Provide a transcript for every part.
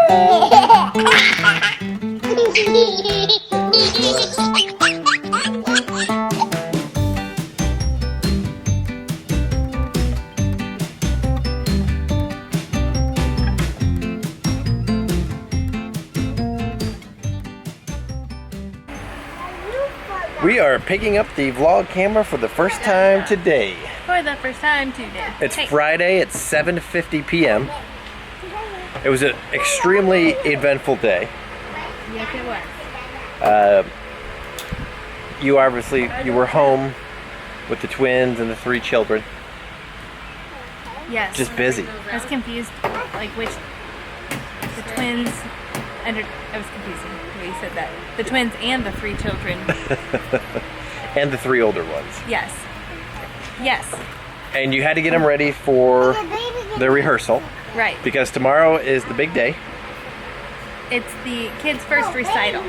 We are picking up the vlog camera for the first time today. For the first time today. It's Friday at 7:50 p.m. It was an extremely eventful day. Yes, it was. You were home with the twins and the 3 children. Yes. Just busy. I was confused, like which the twins. I was confusing the way you said that. The twins and the 3 children. And the 3 older ones. Yes. Yes. And you had to get them ready for the rehearsal. Right. Because tomorrow is the big day. It's the kids' first recital.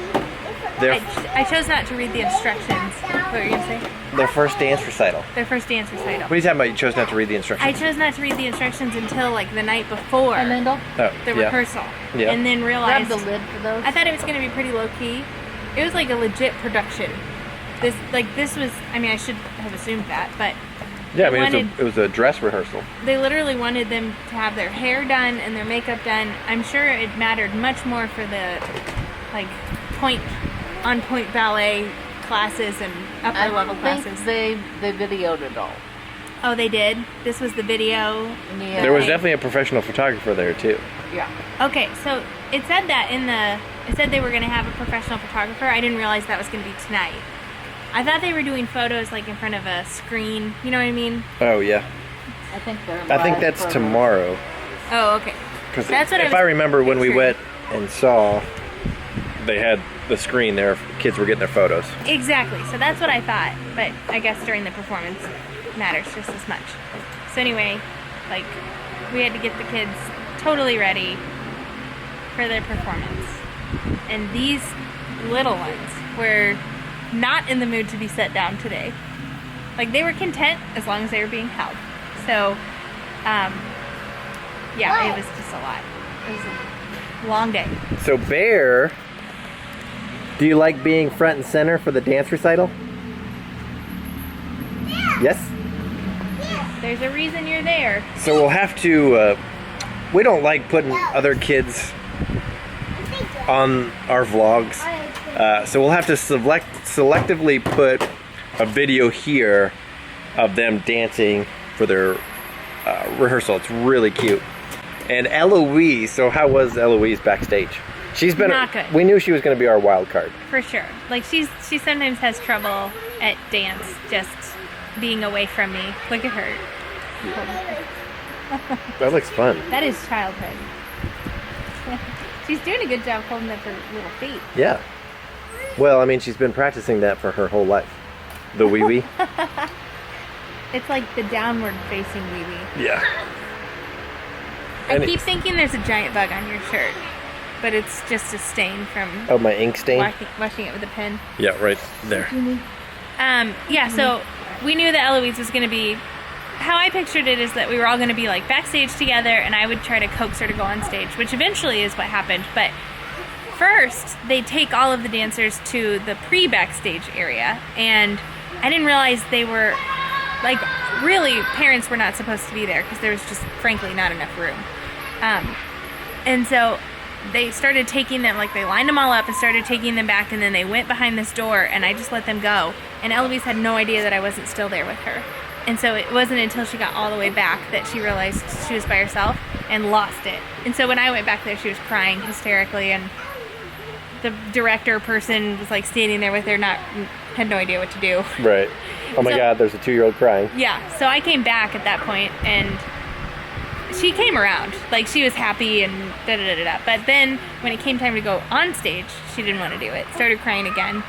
I chose not to read the instructions. What were you going to say? Their first dance recital. Their first dance recital. What are you talking about? You chose not to read the instructions? I chose not to read the instructions until like the night before the rehearsal. Yeah. And then realized Grab the lid for those. I thought it was going to be pretty low key. It was like a legit production. This was, I mean, I should have assumed that, but yeah, I mean, it was a dress rehearsal. They literally wanted them to have their hair done and their makeup done. I'm sure it mattered much more for the like on-point ballet classes and upper level classes. They videoed it all. Oh, they did? This was the video? Yeah. There was definitely a professional photographer there too. Yeah. Okay, so it said that it said they were going to have a professional photographer. I didn't realize that was going to be tonight. I thought they were doing photos like in front of a screen. You know what I mean? Oh yeah. I think that's tomorrow. Oh, okay. That's what I remember when we went and saw, they had the screen there. Kids were getting their photos. Exactly. So that's what I thought. But I guess during the performance matters just as much. So anyway, like we had to get the kids totally ready for their performance. And these little ones were not in the mood to be set down today. Like they were content as long as they were being held. So, yeah, it was just a lot. It was a long day. So Bear, do you like being front and center for the dance recital? Yes? There's a reason you're there. So we'll have to, we don't like putting other kids on our vlogs. So we'll have to selectively put a video here of them dancing for their rehearsal. It's really cute. And Eloise, so how was Eloise backstage? She's been not good. We knew she was going to be our wild card. For sure. Like she sometimes has trouble at dance just being away from me. Look at her. That looks fun. That is childhood. She's doing a good job holding up her little feet. Yeah. Well, I mean, she's been practicing that for her whole life. The wee-wee. It's like the downward facing wee-wee. Yeah. I keep thinking there's a giant bug on your shirt, but it's just a stain from my ink stain? washing it with a pen. Yeah, right there. Yeah, so we knew that Eloise was going to be, how I pictured it is that we were all going to be like backstage together and I would try to coax her to go on stage, which eventually is what happened. But first, they take all of the dancers to the pre-backstage area, and I didn't realize they were, like, really, parents were not supposed to be there because there was just, frankly, not enough room. And so they started taking them, like, they lined them all up and started taking them back, and then they went behind this door, and I just let them go. And Eloise had no idea that I wasn't still there with her. And so it wasn't until she got all the way back that she realized she was by herself and lost it. And so when I went back there, she was crying hysterically, and the director person was like standing there with her, had no idea what to do. Right. Oh my God, there's a 2-year-old crying. Yeah, so I came back at that point, and she came around. Like, she was happy and da-da-da-da-da. But then when it came time to go on stage, she didn't want to do it. Started crying again.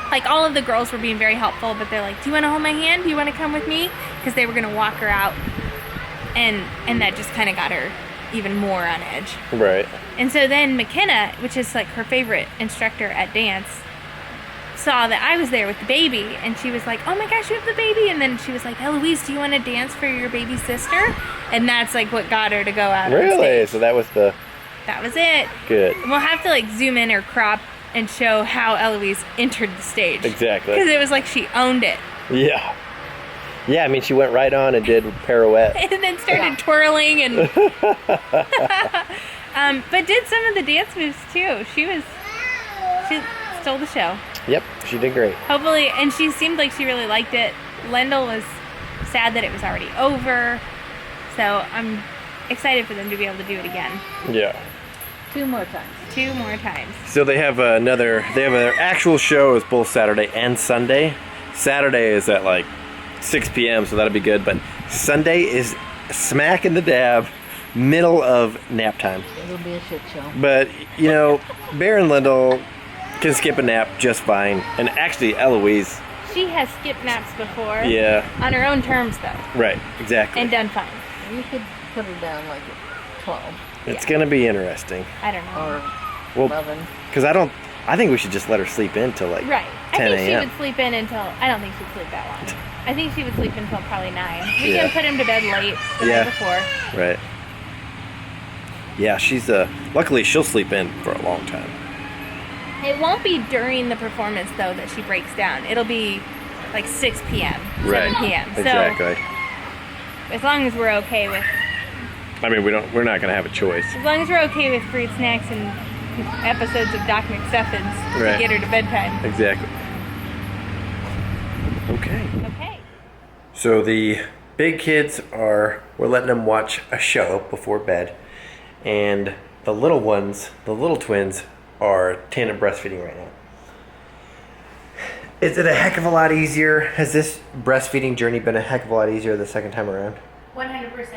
Like, all of the girls were being very helpful, but they're like, do you want to hold my hand? Do you want to come with me? Because they were going to walk her out. And that just kind of got her even more on edge. Right. And so then McKenna, which is like her favorite instructor at dance, saw that I was there with the baby, and she was like, oh my gosh, you have the baby. And then she was like, Eloise, do you want to dance for your baby sister? And that's like what got her to go out on Really? stage. So that was the that was it. Good. We'll have to like zoom in or crop and show how Eloise entered the stage. Exactly. Because it was like she owned it. Yeah. Yeah, I mean, she went right on and did pirouette. And then started twirling and but did some of the dance moves too. She stole the show. Yep, she did great. Hopefully, and she seemed like she really liked it. Lyndle was sad that it was already over. So I'm excited for them to be able to do it again. Yeah. 2 more times. 2 more times. So they have their actual show is both Saturday and Sunday. Saturday is at like 6 p.m. so that'll be good. But Sunday is smack in the dab, middle of nap time. It'll be a shit show. But you know, Berend Lyndle can skip a nap just fine, and actually Eloise. She has skipped naps before. Yeah. On her own terms, though. Right. Exactly. And done fine. You could put her down like at 12 It's gonna be interesting. I don't know. or Well, 11. because I think we should just let her sleep in till like Right. 10 I think she a.m. would sleep in until, I don't think she'd sleep that long. I think she would sleep until probably 9. We Yeah. can put him to bed late the Yeah. night before. Right. Yeah, she's luckily she'll sleep in for a long time. It won't be during the performance, though, that she breaks down. It'll be like 6 p.m., 7 p.m. So Exactly. as long as we're okay with, I mean, we're not gonna have a choice. as long as we're okay with fruit snacks and episodes of Doc McStuffins Right. to get her to bedtime. Exactly. Okay. Okay. So the big kids we're letting them watch a show before bed, and the little ones, the little twins, are tandem breastfeeding right now. Is it a heck of a lot easier? Has this breastfeeding journey been a heck of a lot easier the second time around? 100%.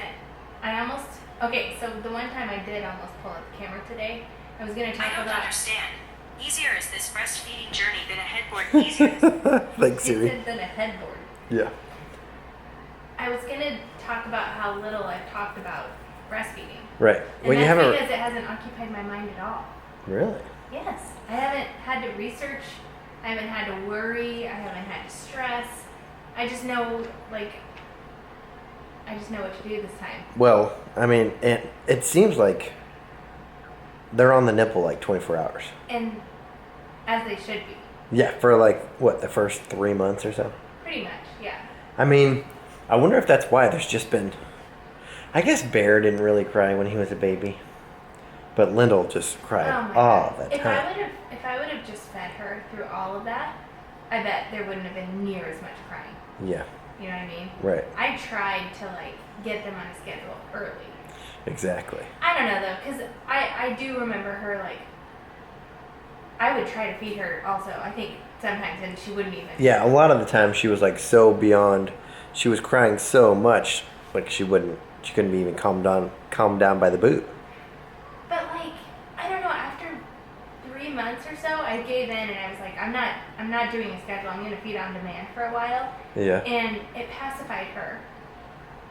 Okay, so the one time I did almost pull up the camera today, I was going to talk I don't about... understand. Easier is this breastfeeding journey than a headboard easier. Thanks, It Siri. said than a headboard. Yeah. I was going to talk about how little I've talked about breastfeeding. Right. And Well, you that's haven't. because it hasn't occupied my mind at all. Really? Yes. I haven't had to research. I haven't had to worry. I haven't had to stress. I just know, I just know what to do this time. Well, I mean, it seems like they're on the nipple like 24 hours. And as they should be. Yeah, for like, what, the first 3 months or so? Pretty much, yeah. I mean, I wonder if that's why there's just been... I guess Bear didn't really cry when he was a baby. But Lyndle just cried all the time. If I would have just fed her through all of that, I bet there wouldn't have been near as much crying. Yeah, You know what I mean? right. I tried to get them on a schedule early. Exactly. I don't know though, because I do remember her I would try to feed her also. I think sometimes, and she wouldn't even. Yeah, a lot of the time she was like so beyond... She was crying so much, like she couldn't be even calmed down by the boot. But I don't know. After 3 months or so, I gave in and I was like, I'm not doing a schedule. I'm gonna feed on demand for a while. Yeah. And it pacified her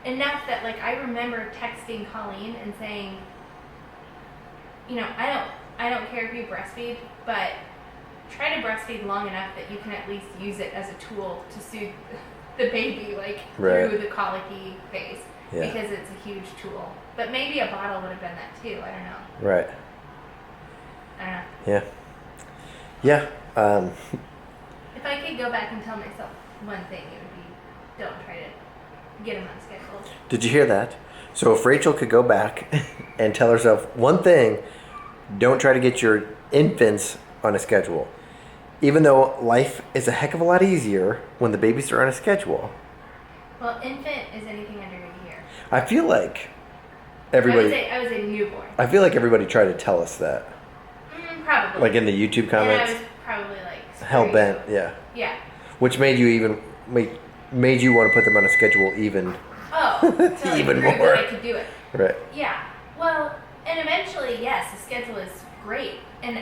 enough that I remember texting Colleen and saying, I don't care if you breastfeed, but try to breastfeed long enough that you can at least use it as a tool to soothe the baby Right. through the colicky phase. Yeah. Because it's a huge tool. But maybe a bottle would have been that too. I don't know. Right. I don't know. Yeah. Yeah. If I could go back and tell myself one thing, it would be don't try to get him on schedule. Did you hear that? So if Rachel could go back and tell herself one thing, don't try to get your infants on a schedule. Even though life is a heck of a lot easier when the babies are on a schedule. Well, infant is anything under a year. I feel like everybody... I would say newborn. I feel like everybody tried to tell us that. Probably. Like in the YouTube comments. And I was probably Hell screw bent, you. yeah. Yeah. Which made you made you want to put them on a schedule even. Oh, so Even prove more. that I could do it. Right. Yeah. Well, and eventually, yes, the schedule is great. And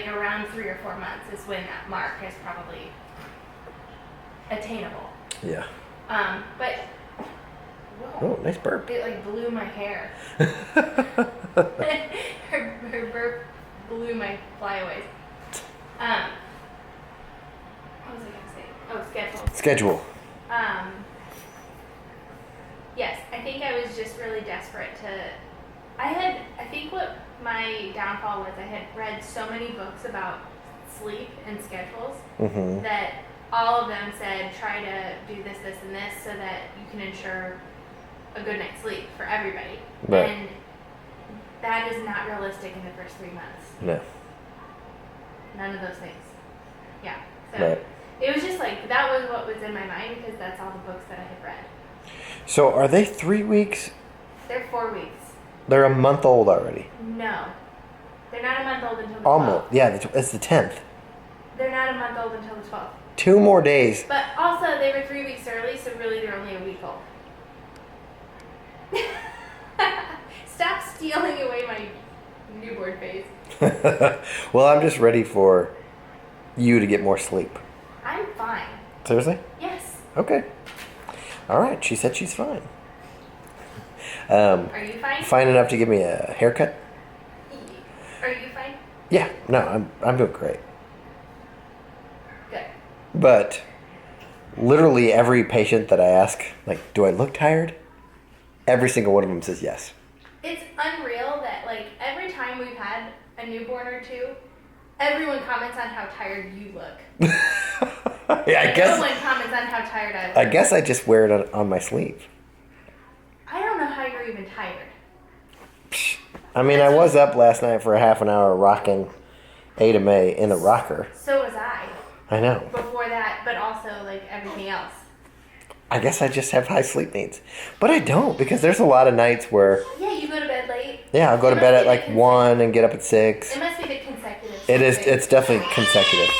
around 3 or 4 months is when that mark is probably attainable. Yeah. But whoa, Oh, nice burp. it blew my hair. her burp blew my flyaways. What was I gonna say? Oh, schedule. Schedule. Yes, I think I was just really desperate to I think what my downfall was, I had read so many books about sleep and schedules Mm-hmm. that all of them said try to do this, this, and this so that you can ensure a good night's sleep for everybody. Right. And that is not realistic in the first 3 months. No. None of those things. Yeah. So Right. it was just like, that was what was in my mind because that's all the books that I had read. So are they 3 weeks? They're 4 weeks. They're a month old already. No. They're not a month old until the 12th. Almost. Yeah, it's the 10th. They're not a month old until the 12th. 2 more days. But also, they were 3 weeks early, so really they're only a week old. Stop stealing away my newborn face. Well, I'm just ready for you to get more sleep. I'm fine. Seriously? Yes. Okay. All right. She said she's fine. Are you fine? Fine enough to give me a haircut? Are you fine? Yeah. No, I'm doing great. Good. But literally every patient that I ask, like, do I look tired? Every single one of them says yes. It's unreal that, like, every time we've had a newborn or two, everyone comments on how tired you look. Yeah, I guess. No one comments on how tired I look. I guess I just wear it on my sleeve. I don't know how you're even tired. I mean, I was up last night for a half an hour rocking Ada May in the rocker. So was I. I know. Before that, but also, like, everything else. I guess I just have high sleep needs. But I don't, because there's a lot of nights where, Yeah, you go to bed late. yeah, I'll go to bed at like 1 and get up at 6. It must be the consecutive. It is, sleeping. it's definitely consecutive.